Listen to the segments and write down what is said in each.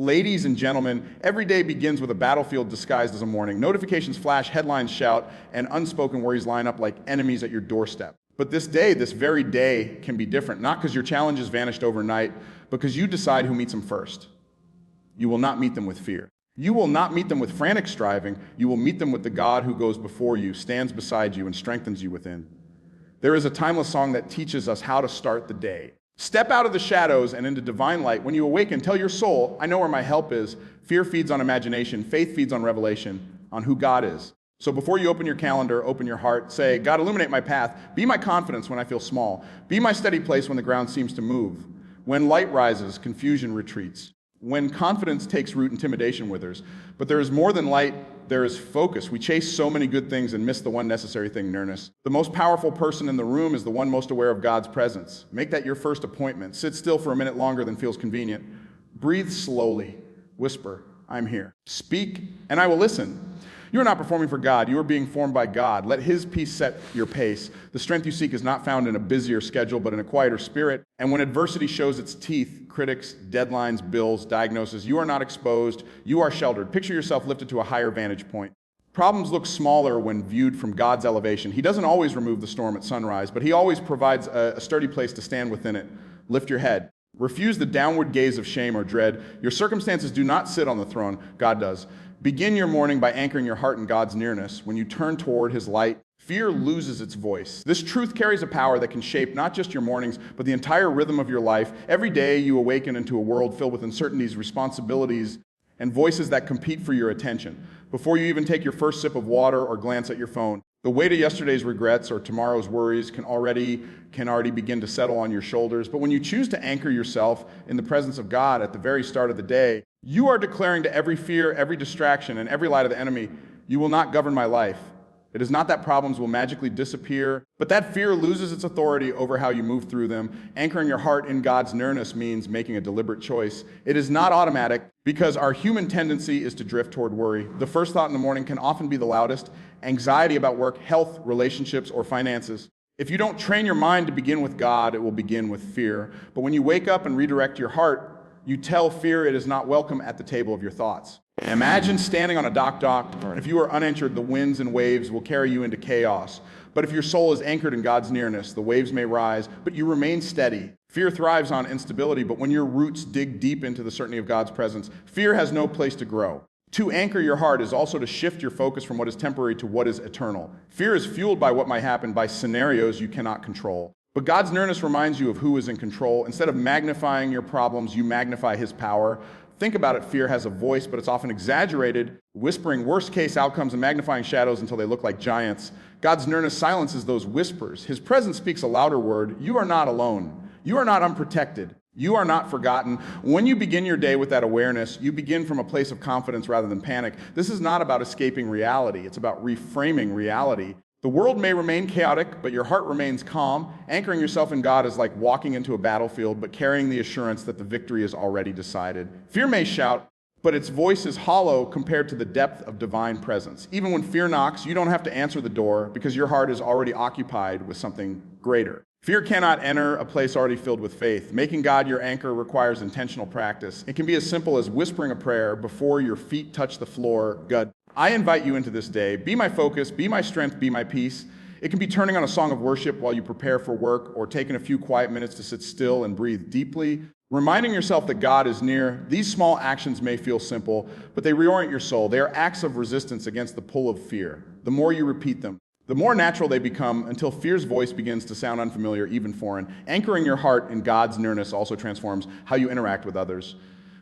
Ladies and gentlemen, every day begins with a battlefield disguised as a morning. Notifications flash, headlines shout, and unspoken worries line up like enemies at your doorstep. But this day, this very day, can be different, not because your challenges vanished overnight, but because you decide who meets them first. You will not meet them with fear. You will not meet them with frantic striving. You will meet them with the God who goes before you, stands beside you, and strengthens you within. There is a timeless song that teaches us how to start the day. Step out of the shadows and into divine light. When you awaken, tell your soul, I know where my help is. Fear feeds on imagination. Faith feeds on revelation, on who God is. So before you open your calendar, open your heart. Say, God, illuminate my path. Be my confidence when I feel small. Be my steady place when the ground seems to move. When light rises, confusion retreats. When confidence takes root, intimidation withers. But there is more than light, there is focus. We chase so many good things and miss the one necessary thing, nearness. The most powerful person in the room is the one most aware of God's presence. Make that your first appointment. Sit still for a minute longer than feels convenient. Breathe slowly. Whisper, I'm here. Speak, and I will listen. You are not performing for God. You are being formed by God. Let His peace set your pace. The strength you seek is not found in a busier schedule, but in a quieter spirit. And when adversity shows its teeth, critics, deadlines, bills, diagnoses, you are not exposed. You are sheltered. Picture yourself lifted to a higher vantage point. Problems look smaller when viewed from God's elevation. He doesn't always remove the storm at sunrise, but He always provides a sturdy place to stand within it. Lift your head. Refuse the downward gaze of shame or dread. Your circumstances do not sit on the throne. God does. Begin your morning by anchoring your heart in God's nearness. When you turn toward His light, fear loses its voice. This truth carries a power that can shape not just your mornings, but the entire rhythm of your life. Every day you awaken into a world filled with uncertainties, responsibilities, and voices that compete for your attention. Before you even take your first sip of water or glance at your phone, the weight of yesterday's regrets or tomorrow's worries can already begin to settle on your shoulders. But when you choose to anchor yourself in the presence of God at the very start of the day, you are declaring to every fear, every distraction, and every lie of the enemy, you will not govern my life. It is not that problems will magically disappear, but that fear loses its authority over how you move through them. Anchoring your heart in God's nearness means making a deliberate choice. It is not automatic because our human tendency is to drift toward worry. The first thought in the morning can often be the loudest. Anxiety about work, health, relationships, or finances. If you don't train your mind to begin with God, it will begin with fear. But when you wake up and redirect your heart, you tell fear it is not welcome at the table of your thoughts. Imagine standing on a dock, and if you are uninjured, the winds and waves will carry you into chaos. But if your soul is anchored in God's nearness, the waves may rise, but you remain steady. Fear thrives on instability, but when your roots dig deep into the certainty of God's presence, fear has no place to grow. To anchor your heart is also to shift your focus from what is temporary to what is eternal. Fear is fueled by what might happen, by scenarios you cannot control. But God's nearness reminds you of who is in control. Instead of magnifying your problems, you magnify His power. Think about it, fear has a voice, but it's often exaggerated, whispering worst-case outcomes and magnifying shadows until they look like giants. God's nearness silences those whispers. His presence speaks a louder word. You are not alone. You are not unprotected. You are not forgotten. When you begin your day with that awareness, you begin from a place of confidence rather than panic. This is not about escaping reality. It's about reframing reality. The world may remain chaotic, but your heart remains calm. Anchoring yourself in God is like walking into a battlefield, but carrying the assurance that the victory is already decided. Fear may shout, but its voice is hollow compared to the depth of divine presence. Even when fear knocks, you don't have to answer the door because your heart is already occupied with something greater. Fear cannot enter a place already filled with faith. Making God your anchor requires intentional practice. It can be as simple as whispering a prayer before your feet touch the floor. God, I invite you into this day. Be my focus, be my strength, be my peace. It can be turning on a song of worship while you prepare for work or taking a few quiet minutes to sit still and breathe deeply. Reminding yourself that God is near. These small actions may feel simple, but they reorient your soul. They are acts of resistance against the pull of fear. The more you repeat them, the more natural they become until fear's voice begins to sound unfamiliar, even foreign. Anchoring your heart in God's nearness also transforms how you interact with others.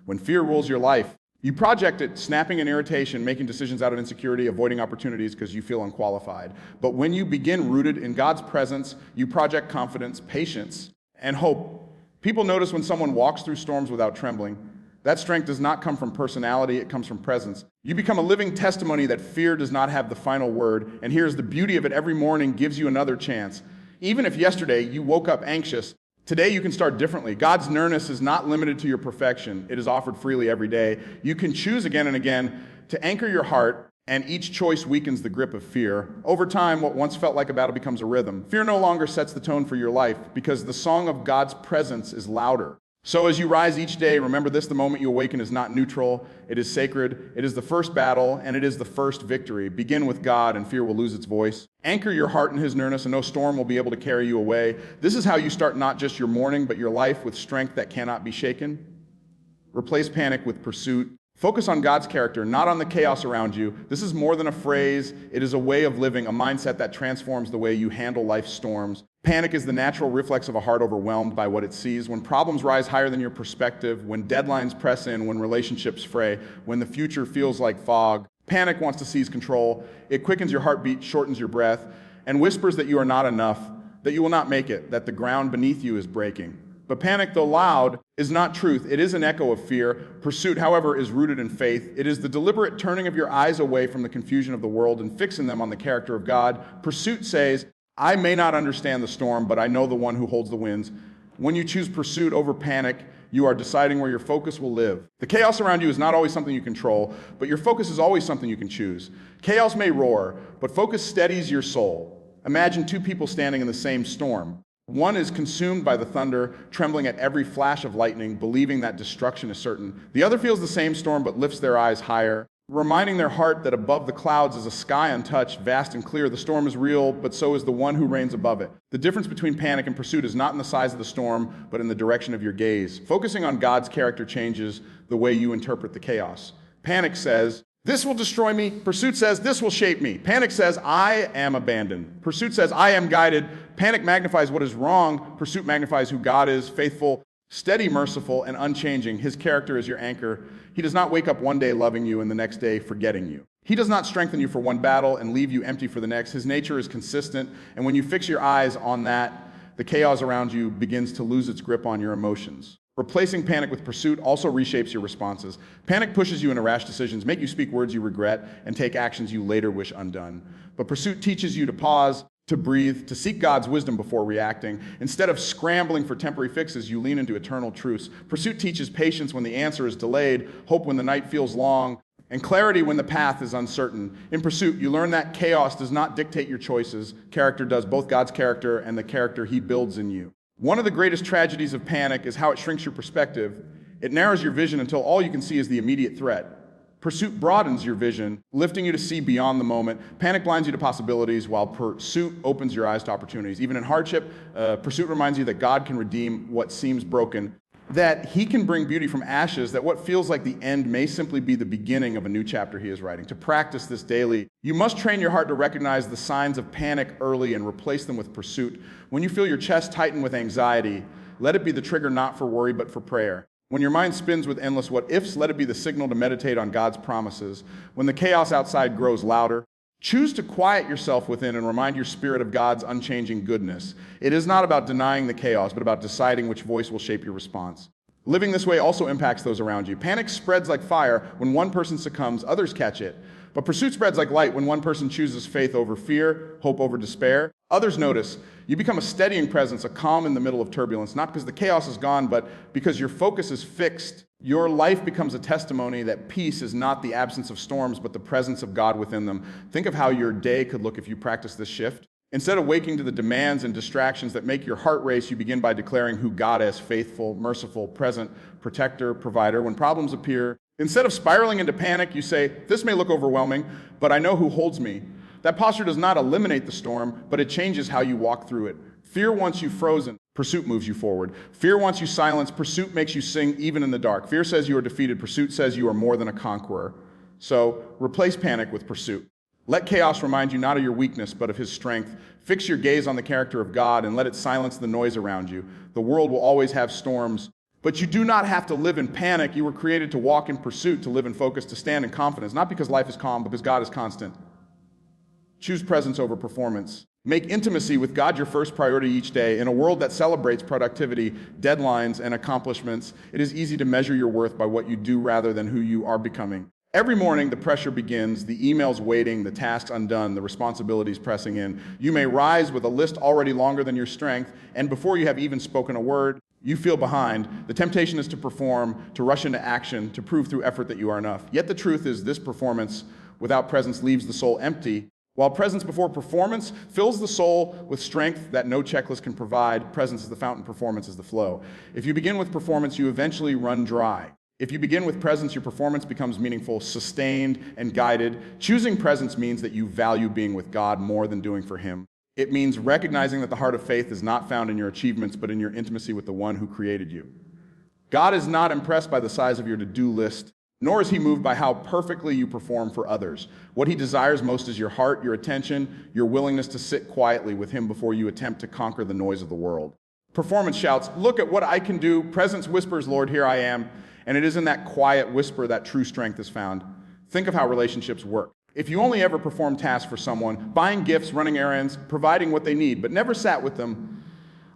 When fear rules your life, you project it, snapping in irritation, making decisions out of insecurity, avoiding opportunities because you feel unqualified. But when you begin rooted in God's presence, you project confidence, patience, and hope. People notice when someone walks through storms without trembling. That strength does not come from personality, it comes from presence. You become a living testimony that fear does not have the final word. And here's the beauty of it: every morning gives you another chance. Even if yesterday you woke up anxious, today you can start differently. God's nearness is not limited to your perfection. It is offered freely every day. You can choose again and again to anchor your heart, and each choice weakens the grip of fear. Over time, what once felt like a battle becomes a rhythm. Fear no longer sets the tone for your life because the song of God's presence is louder. So as you rise each day, remember this: the moment you awaken is not neutral, it is sacred, it is the first battle, and it is the first victory. Begin with God, and fear will lose its voice. Anchor your heart in his nearness, and no storm will be able to carry you away. This is how you start not just your morning, but your life with strength that cannot be shaken. Replace panic with pursuit. Focus on God's character, not on the chaos around you. This is more than a phrase. It is a way of living, a mindset that transforms the way you handle life's storms. Panic is the natural reflex of a heart overwhelmed by what it sees. When problems rise higher than your perspective, when deadlines press in, when relationships fray, when the future feels like fog, panic wants to seize control. It quickens your heartbeat, shortens your breath, and whispers that you are not enough, that you will not make it, that the ground beneath you is breaking. But panic, though loud, is not truth. It is an echo of fear. Pursuit, however, is rooted in faith. It is the deliberate turning of your eyes away from the confusion of the world and fixing them on the character of God. Pursuit says, I may not understand the storm, but I know the one who holds the winds. When you choose pursuit over panic, you are deciding where your focus will live. The chaos around you is not always something you control, but your focus is always something you can choose. Chaos may roar, but focus steadies your soul. Imagine two people standing in the same storm. One is consumed by the thunder, trembling at every flash of lightning, believing that destruction is certain. The other feels the same storm but lifts their eyes higher, reminding their heart that above the clouds is a sky untouched, vast and clear. The storm is real, but so is the one who reigns above it. The difference between panic and pursuit is not in the size of the storm, but in the direction of your gaze. Focusing on God's character changes the way you interpret the chaos. Panic says, this will destroy me. Pursuit says, this will shape me. Panic says, I am abandoned. Pursuit says, I am guided. Panic magnifies what is wrong. Pursuit magnifies who God is, faithful, steady, merciful, and unchanging. His character is your anchor. He does not wake up one day loving you and the next day forgetting you. He does not strengthen you for one battle and leave you empty for the next. His nature is consistent, and when you fix your eyes on that, the chaos around you begins to lose its grip on your emotions. Replacing panic with pursuit also reshapes your responses. Panic pushes you into rash decisions, make you speak words you regret, and take actions you later wish undone. But pursuit teaches you to pause, to breathe, to seek God's wisdom before reacting. Instead of scrambling for temporary fixes, you lean into eternal truths. Pursuit teaches patience when the answer is delayed, hope when the night feels long, and clarity when the path is uncertain. In pursuit, you learn that chaos does not dictate your choices. Character does, both God's character and the character he builds in you. One of the greatest tragedies of panic is how it shrinks your perspective. It narrows your vision until all you can see is the immediate threat. Pursuit broadens your vision, lifting you to see beyond the moment. Panic blinds you to possibilities, while pursuit opens your eyes to opportunities. Even in hardship, pursuit reminds you that God can redeem what seems broken, that he can bring beauty from ashes, that what feels like the end may simply be the beginning of a new chapter he is writing. To practice this daily, you must train your heart to recognize the signs of panic early and replace them with pursuit. When you feel your chest tighten with anxiety, let it be the trigger not for worry but for prayer. When your mind spins with endless what-ifs, let it be the signal to meditate on God's promises. When the chaos outside grows louder, choose to quiet yourself within and remind your spirit of God's unchanging goodness. It is not about denying the chaos, but about deciding which voice will shape your response. Living this way also impacts those around you. Panic spreads like fire. When one person succumbs, others catch it. But pursuit spreads like light. When one person chooses faith over fear, hope over despair, others notice. You become a steadying presence, a calm in the middle of turbulence, not because the chaos is gone, but because your focus is fixed. Your life becomes a testimony that peace is not the absence of storms, but the presence of God within them. Think of how your day could look if you practice this shift. Instead of waking to the demands and distractions that make your heart race, you begin by declaring who God is: faithful, merciful, present, protector, provider. When problems appear, instead of spiraling into panic, you say, this may look overwhelming, but I know who holds me. That posture does not eliminate the storm, but it changes how you walk through it. Fear wants you frozen. Pursuit moves you forward. Fear wants you silenced. Pursuit makes you sing even in the dark. Fear says you are defeated. Pursuit says you are more than a conqueror. So replace panic with pursuit. Let chaos remind you not of your weakness, but of his strength. Fix your gaze on the character of God and let it silence the noise around you. The world will always have storms, but you do not have to live in panic. You were created to walk in pursuit, to live in focus, to stand in confidence, not because life is calm, because God is constant. Choose presence over performance. Make intimacy with God your first priority each day. In a world that celebrates productivity, deadlines, and accomplishments, it is easy to measure your worth by what you do rather than who you are becoming. Every morning, the pressure begins, the emails waiting, the tasks undone, the responsibilities pressing in. You may rise with a list already longer than your strength, and before you have even spoken a word, you feel behind. The temptation is to perform, to rush into action, to prove through effort that you are enough. Yet the truth is, this performance without presence leaves the soul empty, While presence before performance fills the soul with strength that no checklist can provide, presence is the fountain, performance is the flow. If you begin with performance, you eventually run dry. If you begin with presence, your performance becomes meaningful, sustained, and guided. Choosing presence means that you value being with God more than doing for Him. It means recognizing that the heart of faith is not found in your achievements, but in your intimacy with the one who created you. God is not impressed by the size of your to-do list, nor is He moved by how perfectly you perform for others. What He desires most is your heart, your attention, your willingness to sit quietly with Him before you attempt to conquer the noise of the world. Performance shouts, "Look at what I can do." Presence whispers, "Lord, here I am." And it is in that quiet whisper that true strength is found. Think of how relationships work. If you only ever performed tasks for someone, buying gifts, running errands, providing what they need, but never sat with them,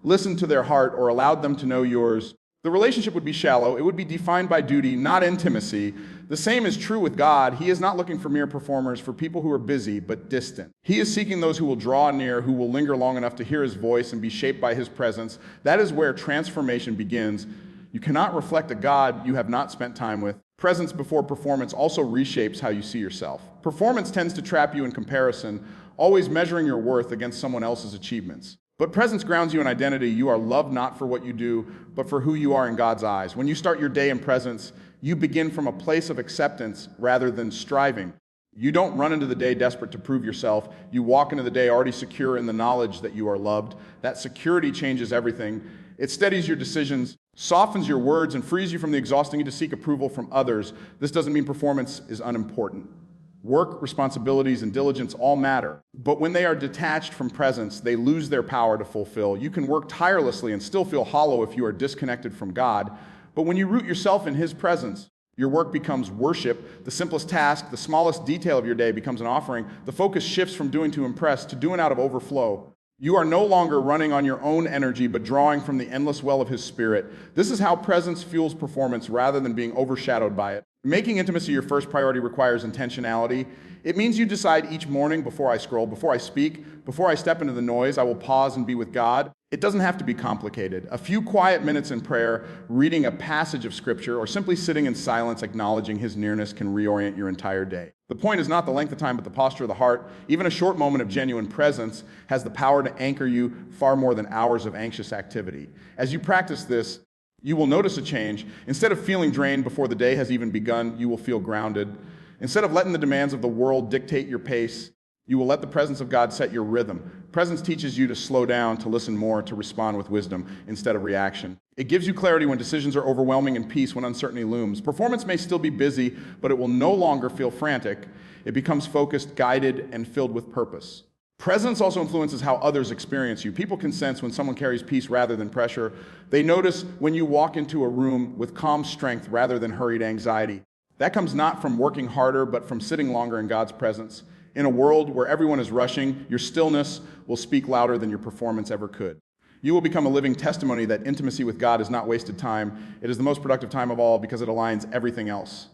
listened to their heart, or allowed them to know yours, the relationship would be shallow. It would be defined by duty, not intimacy. The same is true with God. He is not looking for mere performers, for people who are busy but distant. He is seeking those who will draw near, who will linger long enough to hear His voice and be shaped by His presence. That is where transformation begins. You cannot reflect a God you have not spent time with. Presence before performance also reshapes how you see yourself. Performance tends to trap you in comparison, always measuring your worth against someone else's achievements. But presence grounds you in identity. You are loved not for what you do, but for who you are in God's eyes. When you start your day in presence, you begin from a place of acceptance rather than striving. You don't run into the day desperate to prove yourself. You walk into the day already secure in the knowledge that you are loved. That security changes everything. It steadies your decisions, softens your words, and frees you from the exhausting need to seek approval from others. This doesn't mean performance is unimportant. Work, responsibilities, and diligence all matter. But when they are detached from presence, they lose their power to fulfill. You can work tirelessly and still feel hollow if you are disconnected from God. But when you root yourself in His presence, your work becomes worship. The simplest task, the smallest detail of your day becomes an offering. The focus shifts from doing to impress to doing out of overflow. You are no longer running on your own energy, but drawing from the endless well of His Spirit. This is how presence fuels performance rather than being overshadowed by it. Making intimacy your first priority requires intentionality. It means you decide each morning, before I scroll, before I speak, before I step into the noise, I will pause and be with God. It doesn't have to be complicated. A few quiet minutes in prayer, reading a passage of Scripture, or simply sitting in silence acknowledging His nearness can reorient your entire day. The point is not the length of time, but the posture of the heart. Even a short moment of genuine presence has the power to anchor you far more than hours of anxious activity. As you practice this, you will notice a change. Instead of feeling drained before the day has even begun, you will feel grounded. Instead of letting the demands of the world dictate your pace, you will let the presence of God set your rhythm. Presence teaches you to slow down, to listen more, to respond with wisdom instead of reaction. It gives you clarity when decisions are overwhelming and peace when uncertainty looms. Performance may still be busy, but it will no longer feel frantic. It becomes focused, guided, and filled with purpose. Presence also influences how others experience you. People can sense when someone carries peace rather than pressure. They notice when you walk into a room with calm strength rather than hurried anxiety. That comes not from working harder, but from sitting longer in God's presence. In a world where everyone is rushing, your stillness will speak louder than your performance ever could. You will become a living testimony that intimacy with God is not wasted time. It is the most productive time of all because it aligns everything else.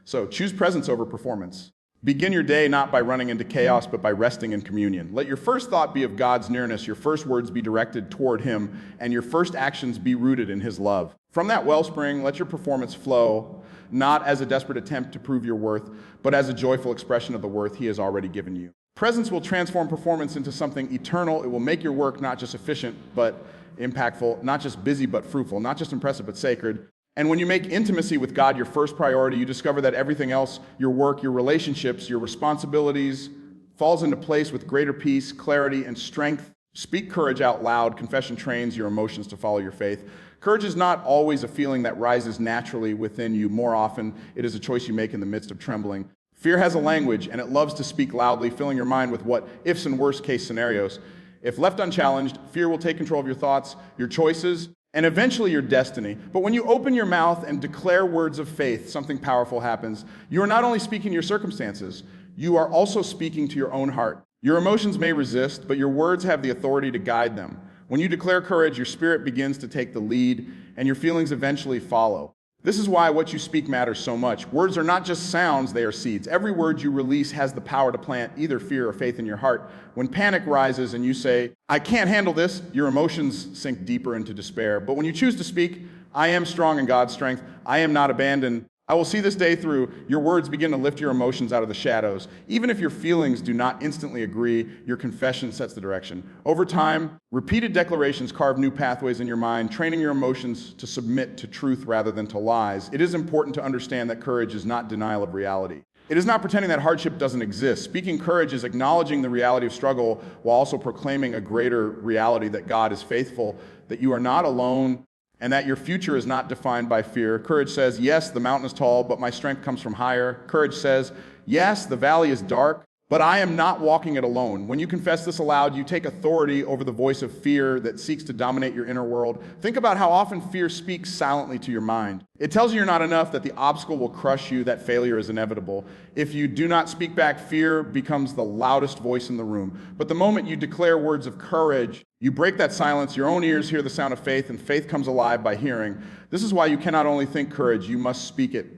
So choose presence over performance. Begin your day not by running into chaos, but by resting in communion. Let your first thought be of God's nearness, your first words be directed toward Him, and your first actions be rooted in His love. From that wellspring, let your performance flow, not as a desperate attempt to prove your worth, but as a joyful expression of the worth He has already given you. Presence will transform performance into something eternal. It will make your work not just efficient, but impactful, not just busy, but fruitful, not just impressive, but sacred. And when you make intimacy with God your first priority, you discover that everything else, your work, your relationships, your responsibilities, falls into place with greater peace, clarity, and strength. Speak courage out loud. Confession trains your emotions to follow your faith. Courage is not always a feeling that rises naturally within you. More often, it is a choice you make in the midst of trembling. Fear has a language, and it loves to speak loudly, filling your mind with what ifs and worst-case scenarios. If left unchallenged, fear will take control of your thoughts, your choices, and eventually your destiny. But when you open your mouth and declare words of faith, something powerful happens. You are not only speaking to your circumstances, you are also speaking to your own heart. Your emotions may resist, but your words have the authority to guide them. When you declare courage, your spirit begins to take the lead, and your feelings eventually follow. This is why what you speak matters so much. Words are not just sounds, they are seeds. Every word you release has the power to plant either fear or faith in your heart. When panic rises and you say, "I can't handle this," your emotions sink deeper into despair. But when you choose to speak, "I am strong in God's strength. I am not abandoned. I will see this day through. Your words begin to lift your emotions out of the shadows. Even if your feelings do not instantly agree, your confession sets the direction. Over time, repeated declarations carve new pathways in your mind, training your emotions to submit to truth rather than to lies. It is important to understand that courage is not denial of reality. It is not pretending that hardship doesn't exist. Speaking courage is acknowledging the reality of struggle while also proclaiming a greater reality that God is faithful, that you are not alone, and that your future is not defined by fear. Courage says, yes, the mountain is tall, but my strength comes from higher. Courage says, yes, the valley is dark, but I am not walking it alone. When you confess this aloud, you take authority over the voice of fear that seeks to dominate your inner world. Think about how often fear speaks silently to your mind. It tells you you're not enough, that the obstacle will crush you, that failure is inevitable. If you do not speak back, fear becomes the loudest voice in the room. But the moment you declare words of courage, you break that silence, your own ears hear the sound of faith, and faith comes alive by hearing. This is why you cannot only think courage, you must speak it.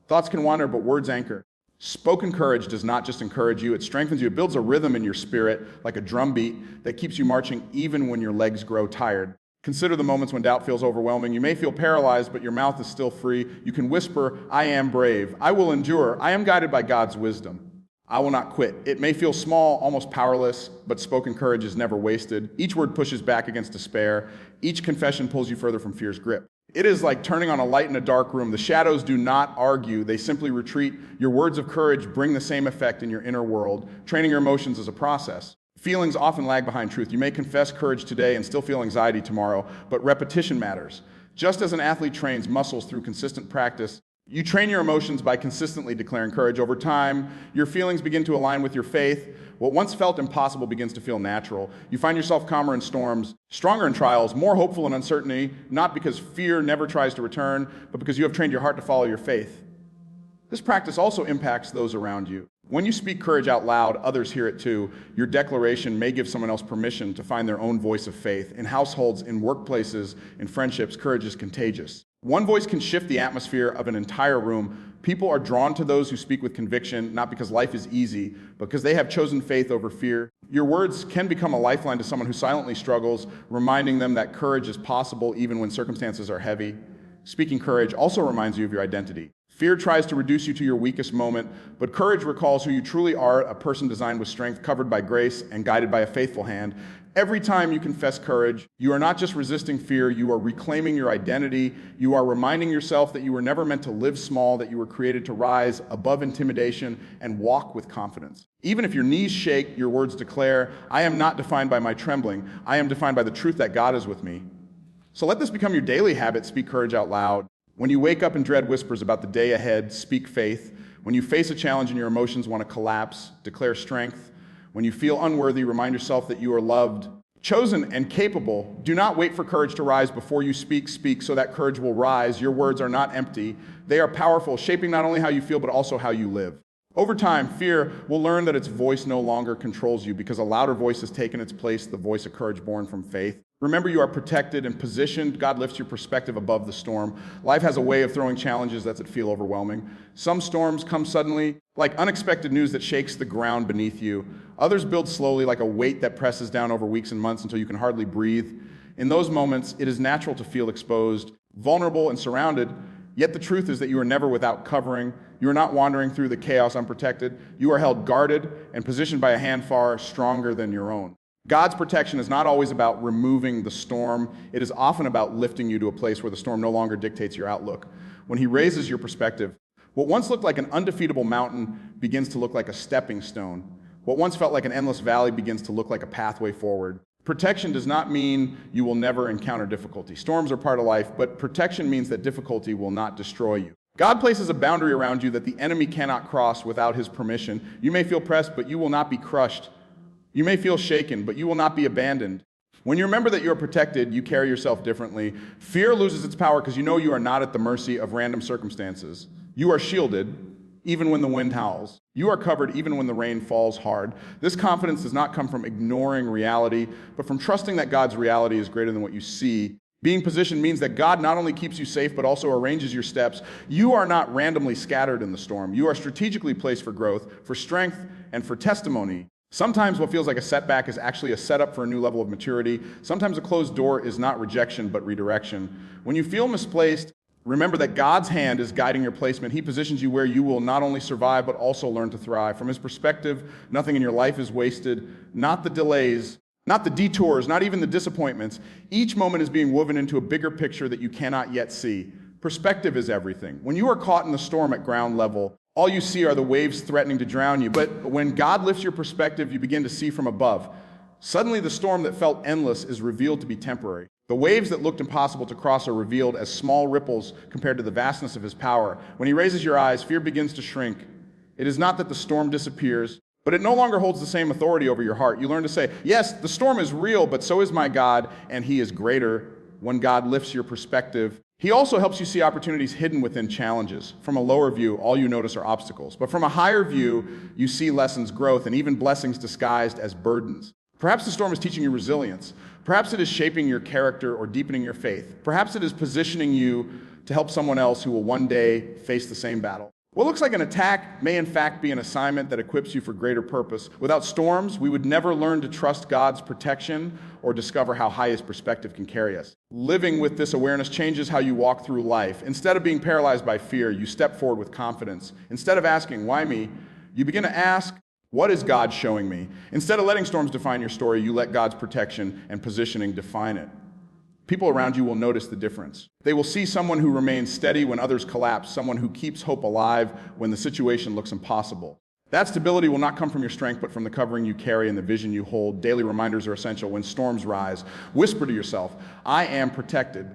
Thoughts can wander, but words anchor. Spoken courage does not just encourage you, it strengthens you. It builds a rhythm in your spirit, like a drum beat, that keeps you marching even when your legs grow tired. Consider the moments when doubt feels overwhelming. You may feel paralyzed, but your mouth is still free. You can whisper, I am brave. I will endure. I am guided by God's wisdom. I will not quit. It may feel small, almost powerless, but spoken courage is never wasted. Each word pushes back against despair. Each confession pulls you further from fear's grip. It is like turning on a light in a dark room. The shadows do not argue. They simply retreat. Your words of courage bring the same effect in your inner world. Training your emotions is a process. Feelings often lag behind truth. You may confess courage today and still feel anxiety tomorrow, but repetition matters. Just as an athlete trains muscles through consistent practice, you train your emotions by consistently declaring courage. Over time, your feelings begin to align with your faith. What once felt impossible begins to feel natural. You find yourself calmer in storms, stronger in trials, more hopeful in uncertainty, not because fear never tries to return, but because you have trained your heart to follow your faith. This practice also impacts those around you. When you speak courage out loud, others hear it too. Your declaration may give someone else permission to find their own voice of faith. In households, in workplaces, in friendships, courage is contagious. One voice can shift the atmosphere of an entire room. People are drawn to those who speak with conviction, not because life is easy, but because they have chosen faith over fear. Your words can become a lifeline to someone who silently struggles, reminding them that courage is possible even when circumstances are heavy. Speaking courage also reminds you of your identity. Fear tries to reduce you to your weakest moment, but courage recalls who you truly are, a person designed with strength, covered by grace, and guided by a faithful hand. Every time you confess courage, you are not just resisting fear, you are reclaiming your identity. You are reminding yourself that you were never meant to live small, that you were created to rise above intimidation and walk with confidence. Even if your knees shake, your words declare, I am not defined by my trembling. I am defined by the truth that God is with me. So let this become your daily habit, speak courage out loud. When you wake up and dread whispers about the day ahead, speak faith. When you face a challenge and your emotions want to collapse, declare strength. When you feel unworthy, remind yourself that you are loved, chosen, and capable. Do not wait for courage to rise before you speak. Speak so that courage will rise. Your words are not empty. They are powerful, shaping not only how you feel, but also how you live. Over time, fear will learn that its voice no longer controls you because a louder voice has taken its place, the voice of courage born from faith. Remember, you are protected and positioned. God lifts your perspective above the storm. Life has a way of throwing challenges that feel overwhelming. Some storms come suddenly, like unexpected news that shakes the ground beneath you. Others build slowly, like a weight that presses down over weeks and months until you can hardly breathe. In those moments, it is natural to feel exposed, vulnerable, and surrounded. Yet the truth is that you are never without covering. You are not wandering through the chaos unprotected. You are held guarded and positioned by a hand far stronger than your own. God's protection is not always about removing the storm. It is often about lifting you to a place where the storm no longer dictates your outlook. When he raises your perspective, what once looked like an undefeatable mountain begins to look like a stepping stone. What once felt like an endless valley begins to look like a pathway forward. Protection does not mean you will never encounter difficulty. Storms are part of life, but protection means that difficulty will not destroy you. God places a boundary around you that the enemy cannot cross without his permission. You may feel pressed, but you will not be crushed. You may feel shaken, but you will not be abandoned. When you remember that you are protected, you carry yourself differently. Fear loses its power because you know you are not at the mercy of random circumstances. You are shielded, even when the wind howls. You are covered even when the rain falls hard. This confidence does not come from ignoring reality, but from trusting that God's reality is greater than what you see. Being positioned means that God not only keeps you safe, but also arranges your steps. You are not randomly scattered in the storm. You are strategically placed for growth, for strength, and for testimony. Sometimes what feels like a setback is actually a setup for a new level of maturity. Sometimes a closed door is not rejection, but redirection. When you feel misplaced, Remember that God's hand is guiding your placement. He positions you where you will not only survive, but also learn to thrive. From his perspective, nothing in your life is wasted, not the delays, not the detours, not even the disappointments. Each moment is being woven into a bigger picture that you cannot yet see. Perspective is everything. When you are caught in the storm at ground level, all you see are the waves threatening to drown you. But when God lifts your perspective, you begin to see from above. Suddenly, the storm that felt endless is revealed to be temporary. The waves that looked impossible to cross are revealed as small ripples compared to the vastness of his power. When he raises your eyes, fear begins to shrink. It is not that the storm disappears, but it no longer holds the same authority over your heart. You learn to say, yes, the storm is real, but so is my God, and he is greater. When God lifts your perspective, he also helps you see opportunities hidden within challenges. From a lower view, all you notice are obstacles. But from a higher view, you see lessons, growth, and even blessings disguised as burdens. Perhaps the storm is teaching you resilience. Perhaps it is shaping your character or deepening your faith. Perhaps it is positioning you to help someone else who will one day face the same battle. What looks like an attack may in fact be an assignment that equips you for greater purpose. Without storms, we would never learn to trust God's protection or discover how high his perspective can carry us. Living with this awareness changes how you walk through life. Instead of being paralyzed by fear, you step forward with confidence. Instead of asking, why me? You begin to ask, what is God showing me? Instead of letting storms define your story, you let God's protection and positioning define it. People around you will notice the difference. They will see someone who remains steady when others collapse, someone who keeps hope alive when the situation looks impossible. That stability will not come from your strength, but from the covering you carry and the vision you hold. Daily reminders are essential. When storms rise, whisper to yourself, I am protected.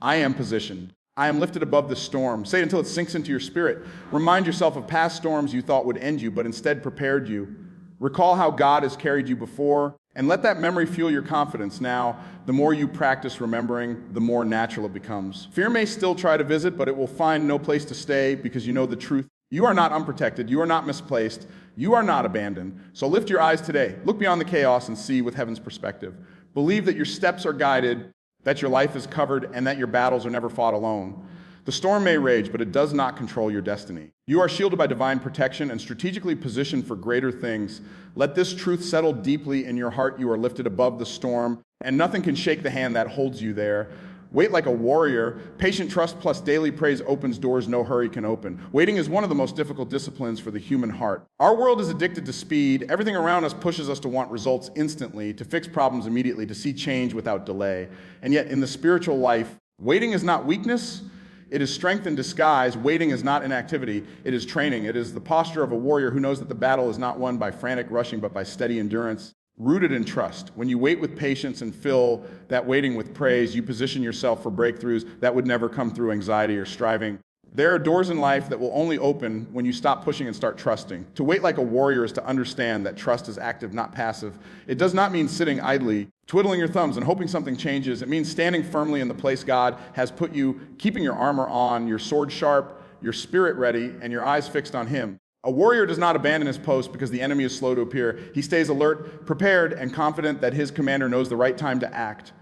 I am positioned. I am lifted above the storm. Say it until it sinks into your spirit. Remind yourself of past storms you thought would end you, but instead prepared you. Recall how God has carried you before, and let that memory fuel your confidence. Now, the more you practice remembering, the more natural it becomes. Fear may still try to visit, but it will find no place to stay because you know the truth. You are not unprotected. You are not misplaced. You are not abandoned. So lift your eyes today. Look beyond the chaos and see with heaven's perspective. Believe that your steps are guided, that your life is covered, and that your battles are never fought alone. The storm may rage, but it does not control your destiny. You are shielded by divine protection and strategically positioned for greater things. Let this truth settle deeply in your heart. You are lifted above the storm, and nothing can shake the hand that holds you there. Wait like a warrior. Patient trust plus daily praise opens doors no hurry can open. Waiting is one of the most difficult disciplines for the human heart. Our world is addicted to speed. Everything around us pushes us to want results instantly, to fix problems immediately, to see change without delay. And yet in the spiritual life, waiting is not weakness. It is strength in disguise. Waiting is not inactivity. It is training. It is the posture of a warrior who knows that the battle is not won by frantic rushing, but by steady endurance, rooted in trust. When you wait with patience and fill that waiting with praise, you position yourself for breakthroughs that would never come through anxiety or striving. There are doors in life that will only open when you stop pushing and start trusting. To wait like a warrior is to understand that trust is active, not passive. It does not mean sitting idly, twiddling your thumbs and hoping something changes. It means standing firmly in the place God has put you, keeping your armor on, your sword sharp, your spirit ready, and your eyes fixed on him. A warrior does not abandon his post because the enemy is slow to appear. He stays alert, prepared, and confident that his commander knows the right time to act.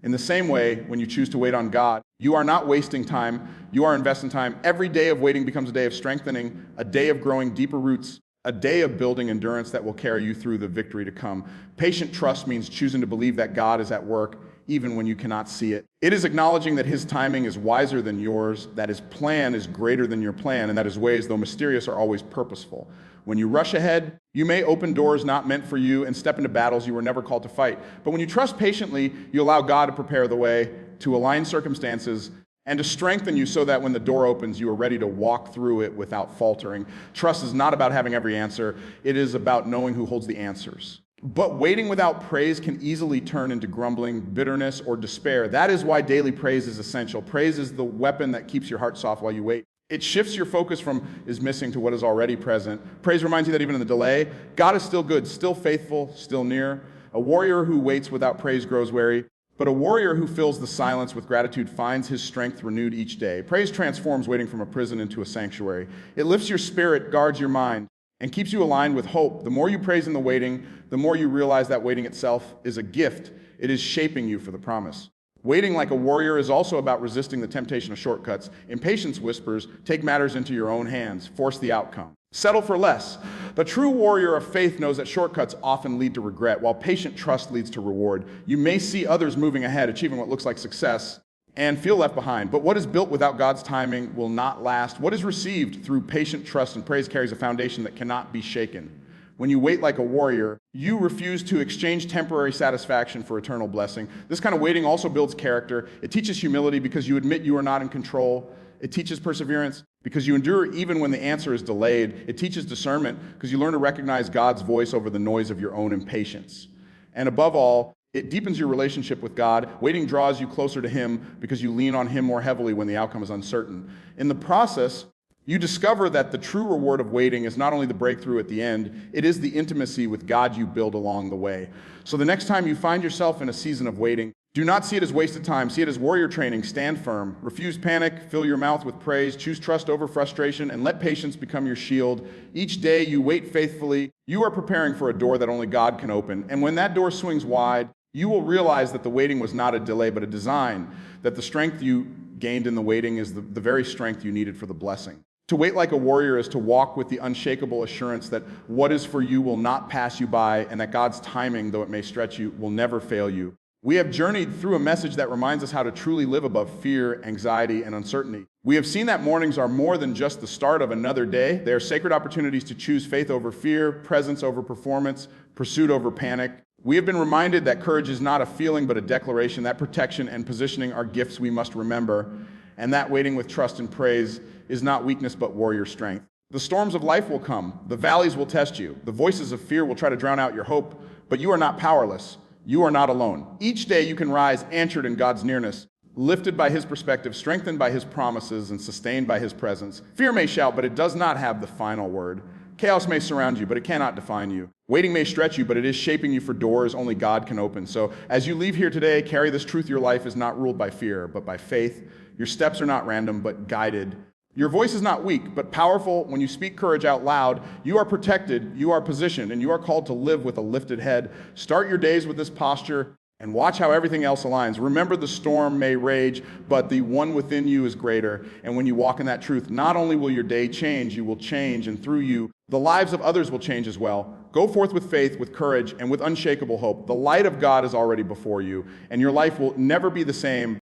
In the same way, when you choose to wait on God, you are not wasting time, you are investing time. Every day of waiting becomes a day of strengthening, a day of growing deeper roots, a day of building endurance that will carry you through the victory to come. Patient trust means choosing to believe that God is at work even when you cannot see it. It is acknowledging that his timing is wiser than yours, that his plan is greater than your plan, and that his ways, though mysterious, are always purposeful. When you rush ahead, you may open doors not meant for you and step into battles you were never called to fight. But when you trust patiently, you allow God to prepare the way, to align circumstances, and to strengthen you so that when the door opens, you are ready to walk through it without faltering. Trust is not about having every answer. It is about knowing who holds the answers. But waiting without praise can easily turn into grumbling, bitterness, or despair. That is why daily praise is essential. Praise is the weapon that keeps your heart soft while you wait. It shifts your focus from is missing to what is already present. Praise reminds you that even in the delay, God is still good, still faithful, still near. A warrior who waits without praise grows weary, but a warrior who fills the silence with gratitude finds his strength renewed each day. Praise transforms waiting from a prison into a sanctuary. It lifts your spirit, guards your mind, and keeps you aligned with hope. The more you praise in the waiting, the more you realize that waiting itself is a gift. It is shaping you for the promise. Waiting like a warrior is also about resisting the temptation of shortcuts. Impatience whispers, take matters into your own hands, force the outcome. Settle for less. The true warrior of faith knows that shortcuts often lead to regret, while patient trust leads to reward. You may see others moving ahead, achieving what looks like success, and feel left behind. But what is built without God's timing will not last. What is received through patient trust and praise carries a foundation that cannot be shaken. When you wait like a warrior, you refuse to exchange temporary satisfaction for eternal blessing. This kind of waiting also builds character. It teaches humility because you admit you are not in control. It teaches perseverance because you endure even when the answer is delayed. It teaches discernment because you learn to recognize God's voice over the noise of your own impatience. And above all, it deepens your relationship with God. Waiting draws you closer to Him because you lean on Him more heavily when the outcome is uncertain. In the process, you discover that the true reward of waiting is not only the breakthrough at the end, it is the intimacy with God you build along the way. So the next time you find yourself in a season of waiting, do not see it as wasted time. See it as warrior training. Stand firm. Refuse panic. Fill your mouth with praise. Choose trust over frustration, and let patience become your shield. Each day you wait faithfully. You are preparing for a door that only God can open. And when that door swings wide, you will realize that the waiting was not a delay, but a design, that the strength you gained in the waiting is the very strength you needed for the blessing. To wait like a warrior is to walk with the unshakable assurance that what is for you will not pass you by, and that God's timing, though it may stretch you, will never fail you. We have journeyed through a message that reminds us how to truly live above fear, anxiety, and uncertainty. We have seen that mornings are more than just the start of another day. They are sacred opportunities to choose faith over fear, presence over performance, pursuit over panic. We have been reminded that courage is not a feeling but a declaration, that protection and positioning are gifts we must remember, and that waiting with trust and praise is not weakness but warrior strength. The storms of life will come. The valleys will test you. The voices of fear will try to drown out your hope, but you are not powerless. You are not alone. Each day you can rise anchored in God's nearness, lifted by His perspective, strengthened by His promises, and sustained by His presence. Fear may shout, but it does not have the final word. Chaos may surround you, but it cannot define you. Waiting may stretch you, but it is shaping you for doors only God can open. So as you leave here today, carry this truth: your life is not ruled by fear, but by faith. Your steps are not random, but guided. Your voice is not weak, but powerful. When you speak courage out loud, you are protected, you are positioned, and you are called to live with a lifted head. Start your days with this posture and watch how everything else aligns. Remember, the storm may rage, but the one within you is greater. And when you walk in that truth, not only will your day change, you will change, and through you, the lives of others will change as well. Go forth with faith, with courage, and with unshakable hope. The light of God is already before you, and your life will never be the same